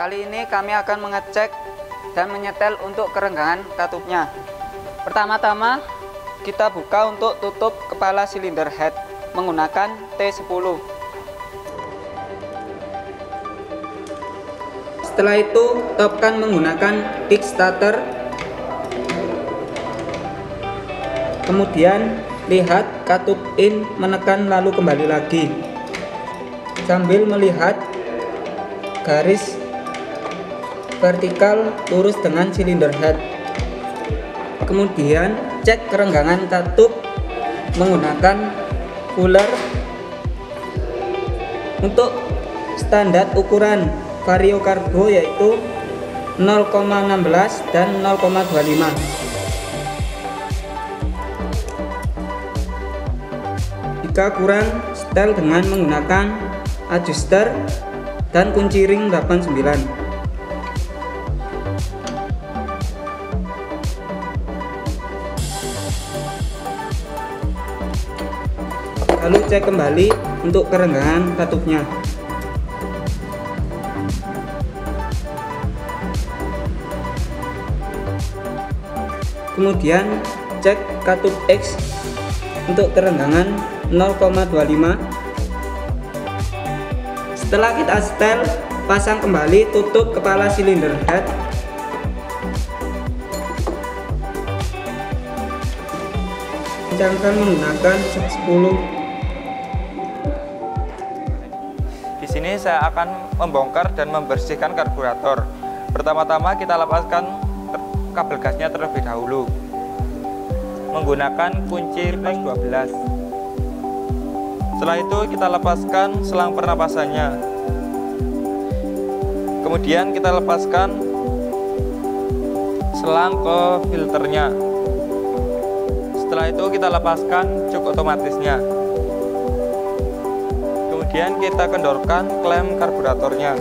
Kali ini kami akan mengecek dan menyetel untuk kerenggangan katupnya. Pertama-tama kita buka untuk tutup kepala silinder head menggunakan T10. Setelah itu topkan menggunakan kickstarter. Kemudian lihat katup in, menekan lalu kembali lagi sambil melihat garis vertikal lurus dengan silinder head. Kemudian cek kerenggangan katup menggunakan fuller. Untuk standar ukuran Vario Cargo yaitu 0,16 dan 0,25. Jika kurang, setel dengan menggunakan adjuster dan kunci ring 89. Lalu cek kembali untuk kerenggangan katupnya. Kemudian cek katup X untuk kerenggangan 0,25. Setelah kita setel, pasang kembali tutup kepala silinder head. Kencangkan menggunakan 10. Di sini saya akan membongkar dan membersihkan karburator. Pertama-tama kita lepaskan kabel gasnya terlebih dahulu menggunakan kunci plus 12. Setelah itu kita lepaskan selang pernapasannya. Kemudian kita lepaskan selang ke filternya. Setelah itu kita lepaskan jok otomatisnya. Kemudian kita kendorkan klem karburatornya.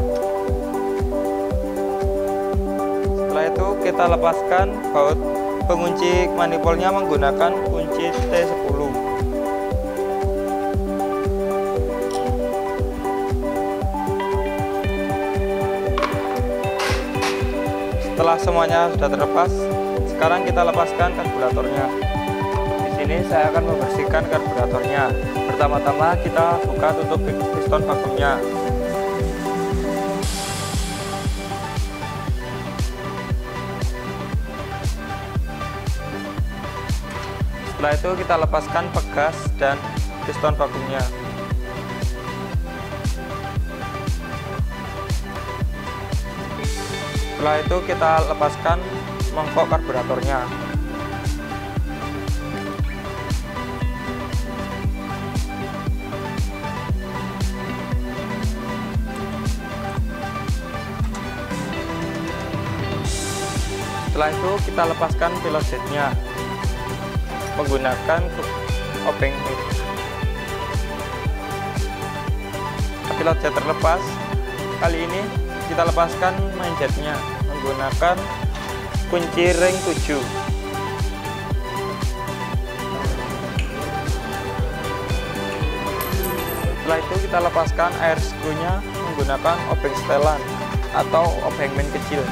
Setelah itu kita lepaskan baut pengunci manifoldnya menggunakan kunci T10. Setelah semuanya sudah terlepas, sekarang kita lepaskan karburatornya. Di sini saya akan membersihkan karburatornya. Pertama-tama kita buka tutup piston vakumnya. Setelah itu kita lepaskan pegas dan piston vakumnya. Setelah itu kita lepaskan mangkok karburatornya. Setelah itu kita lepaskan pilot jetnya menggunakan obeng mitt. Pilot jet terlepas. Kali ini kita lepaskan main jetnya menggunakan kunci ring 7. Setelah itu kita lepaskan air screw-nya menggunakan obeng setelan atau obeng main kecil.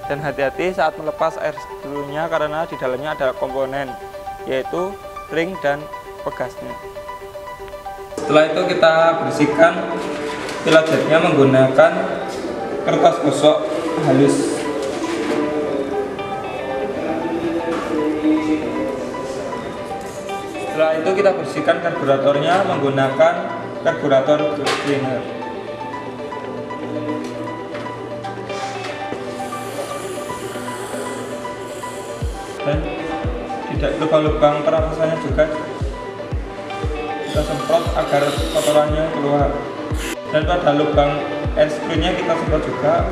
Dan hati-hati saat melepas air screw-nya karena di dalamnya ada komponen yaitu ring dan pegasnya. Setelah itu kita bersihkan pilot jetnya menggunakan kertas gosok halus. Setelah itu kita bersihkan karburatornya menggunakan karburator cleaner. Dan tidak lubang-lubang pernapasannya juga kita semprot agar kotorannya keluar. Dan pada lubang air screw-nya kita semprot juga.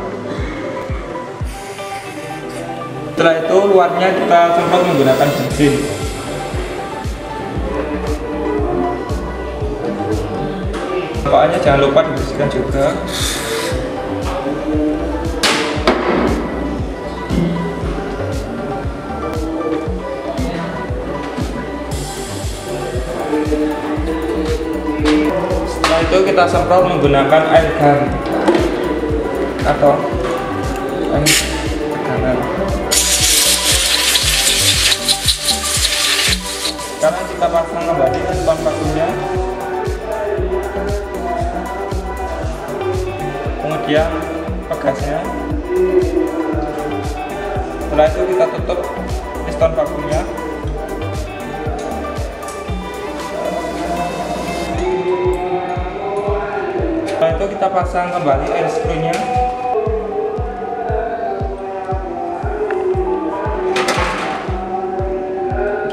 Setelah itu luarnya kita semprot menggunakan bensin. Pokoknya jangan lupa dibersihkan juga. Setelah itu kita semprot menggunakan air gun atau air tegangan. Sekarang kita pasang kembali piston vakumnya, kemudian pegasnya. Setelah itu kita tutup piston vakumnya. Setelah itu kita pasang kembali air screw-nya.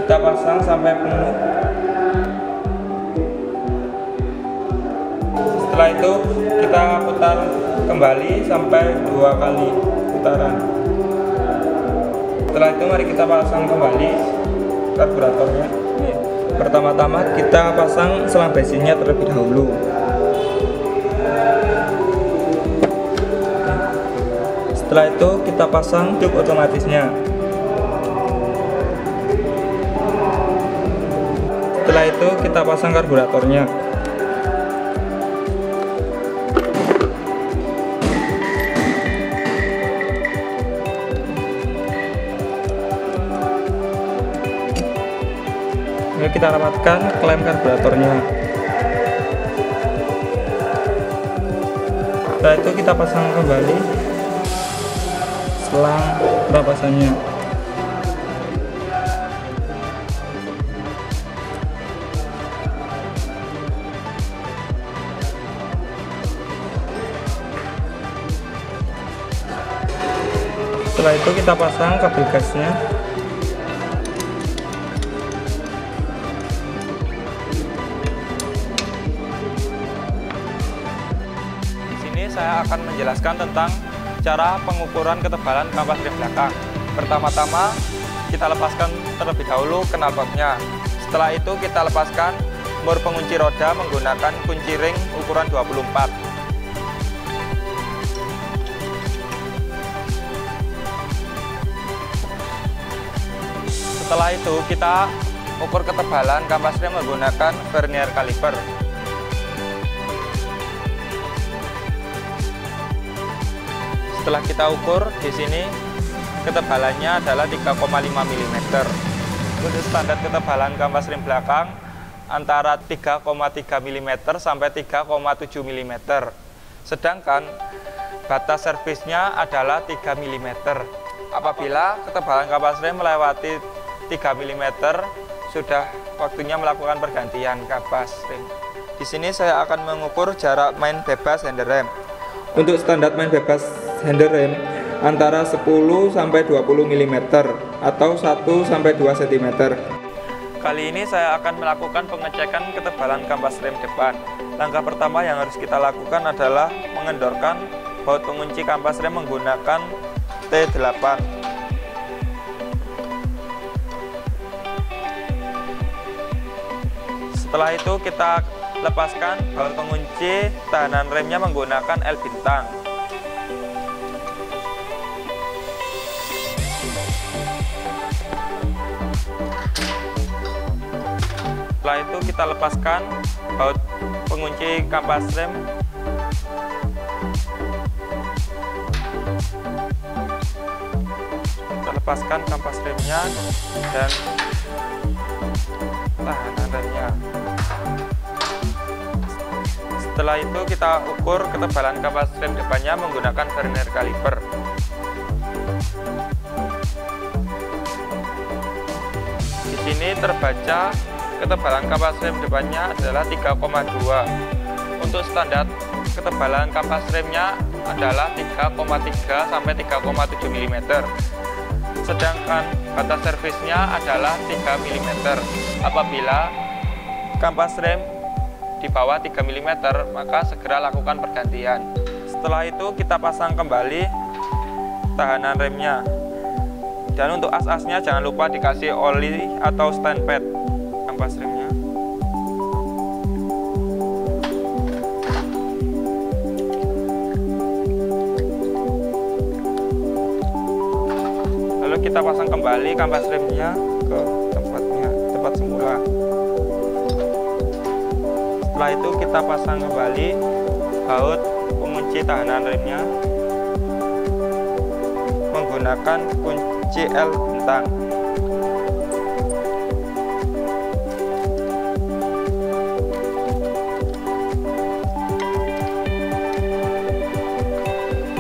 Kita pasang sampai penuh. Setelah itu kita putar kembali sampai 2 kali putaran. Setelah itu mari kita pasang kembali karburatornya. Pertama-tama kita pasang selang bensinnya terlebih dahulu. Setelah itu kita pasang jok otomatisnya. Setelah itu kita pasang karburatornya. Lalu kita rapatkan klem karburatornya. Setelah itu kita pasang kembali selang perapasannya. Setelah itu kita pasang kabel gasnya. Di sini saya akan menjelaskan tentang cara pengukuran ketebalan kampas rem belakang. Pertama-tama kita lepaskan terlebih dahulu knalpotnya. Setelah itu kita lepaskan mur pengunci roda menggunakan kunci ring ukuran 24. Setelah itu kita ukur ketebalan kampas rem menggunakan vernier caliper. Setelah kita ukur, di sini ketebalannya adalah 3,5 mm. Untuk standar ketebalan kampas rem belakang antara 3,3 mm sampai 3,7 mm. Sedangkan batas servisnya adalah 3 mm. Apabila ketebalan kampas rem melewati 3 mm, sudah waktunya melakukan pergantian kampas rem. Di sini saya akan mengukur jarak main bebas handle rem. Untuk standar main bebas handle rem antara 10 sampai 20 mm atau 1 sampai 2 cm. Kali ini saya akan melakukan pengecekan ketebalan kampas rem depan. Langkah pertama yang harus kita lakukan adalah mengendorkan baut pengunci kampas rem menggunakan T8. Setelah itu kita lepaskan baut pengunci tahanan remnya menggunakan L bintang. Setelah itu kita lepaskan baut pengunci kampas rem. Kita lepaskan kampas remnya dan tahanan remnya. Setelah itu kita ukur ketebalan kampas rem depannya menggunakan vernier caliper. Di sini terbaca ketebalan kampas rem depannya adalah 3,2. Untuk standar ketebalan kampas remnya adalah 3,3 sampai 3,7 mm. Sedangkan batas servisnya adalah 3 mm. Apabila kampas rem di bawah 3 mm, maka segera lakukan pergantian. Setelah itu kita pasang kembali tahanan remnya. Dan untuk as-asnya jangan lupa dikasih oli atau stand pad kampas remnya. Lalu kita pasang kembali kampas remnya ke tempat semula. Setelah itu kita pasang kembali baut pengunci tahanan remnya menggunakan kunci L bentang.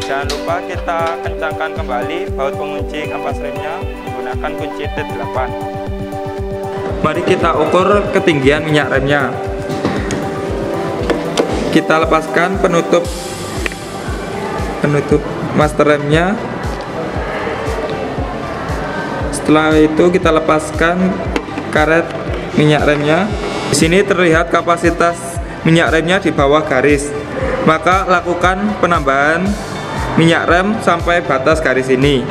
Jangan lupa kita kencangkan kembali baut pengunci kampas remnya menggunakan kunci T8. Mari kita ukur ketinggian minyak remnya. Kita lepaskan penutup master remnya. Setelah itu kita lepaskan karet minyak remnya. Di sini terlihat kapasitas minyak remnya di bawah garis. Maka lakukan penambahan minyak rem sampai batas garis ini.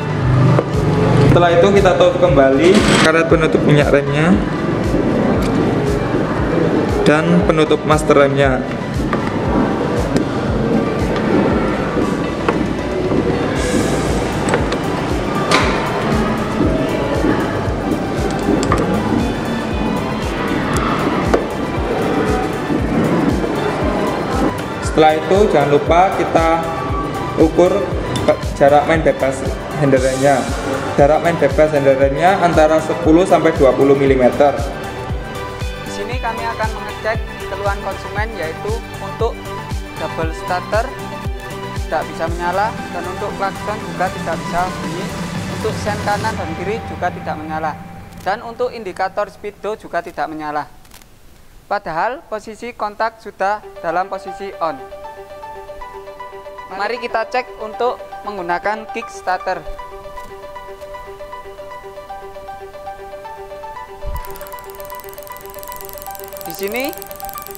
Setelah itu kita tutup kembali karet penutup minyak remnya dan penutup master remnya. Setelah itu jangan lupa kita ukur jarak main bebas hendernya. Jarak main bebas hendernya antara 10 sampai 20 mm. Di sini kami akan mengecek keluhan konsumen, yaitu untuk double starter tidak bisa menyala, dan untuk klakson juga tidak bisa bunyi, untuk sen kanan dan kiri juga tidak menyala, dan untuk indikator speedo juga tidak menyala. Padahal posisi kontak sudah dalam posisi on. Mari kita cek untuk menggunakan kickstarter. Di sini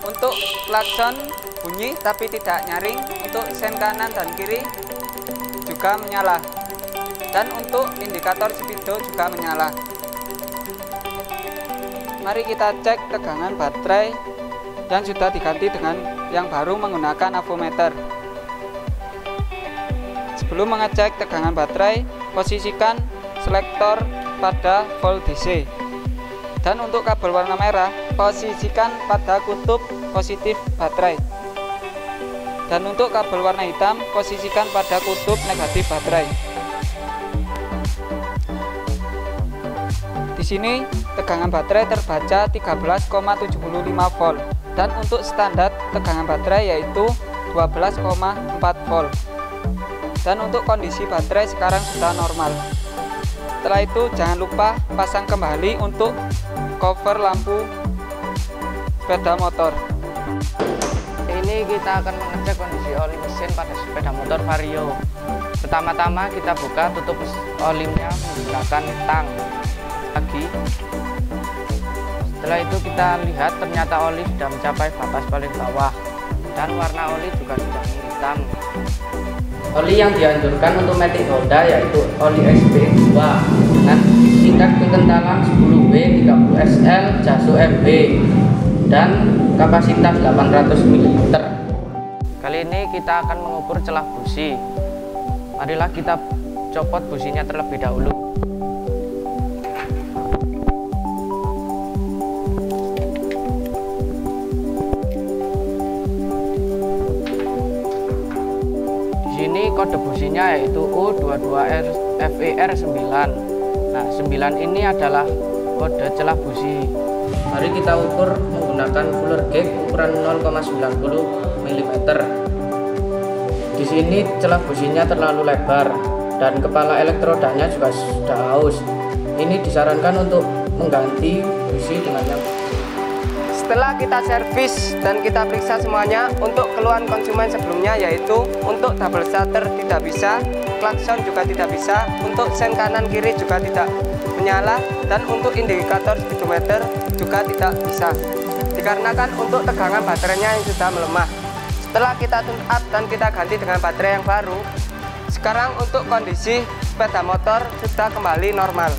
untuk klakson bunyi tapi tidak nyaring, untuk sen kanan dan kiri juga menyala, dan untuk indikator speedo juga menyala. Mari kita cek tegangan baterai yang sudah diganti dengan yang baru menggunakan avometer. Sebelum mengecek tegangan baterai, posisikan selektor pada volt DC. Dan untuk kabel warna merah, posisikan pada kutub positif baterai. Dan untuk kabel warna hitam, posisikan pada kutub negatif baterai. Di sini tegangan baterai terbaca 13,75 volt, dan untuk standar tegangan baterai yaitu 12,4 volt. Dan untuk kondisi baterai sekarang sudah normal. Setelah itu jangan lupa pasang kembali untuk cover lampu sepeda motor. Ini kita akan mengecek kondisi oli mesin pada sepeda motor Vario. Pertama-tama kita buka tutup olinya menggunakan tang lagi. Setelah itu kita lihat ternyata oli sudah mencapai batas paling bawah dan warna oli juga sudah hitam. Oli yang dianjurkan untuk Matic Honda yaitu oli XP2 dengan tingkat kekentalan 10W 30SL Jaso MB dan kapasitas 800 ml. Kali ini kita akan mengukur celah busi. Marilah kita copot businya terlebih dahulu. Ini kode businya yaitu U22FER9. Nah, 9 ini adalah kode celah busi. Mari kita ukur menggunakan fuller gauge ukuran 0,90 mm. Di sini celah businya terlalu lebar dan kepala elektrodanya juga sudah aus. Ini disarankan untuk mengganti busi dengan yang. Setelah kita servis dan kita periksa semuanya, untuk keluhan konsumen sebelumnya yaitu untuk double starter tidak bisa, klakson juga tidak bisa, untuk sen kanan kiri juga tidak menyala, dan untuk indikator speedometer juga tidak bisa, dikarenakan untuk tegangan baterainya yang sudah melemah. Setelah kita tune up dan kita ganti dengan baterai yang baru, sekarang untuk kondisi sepeda motor sudah kembali normal.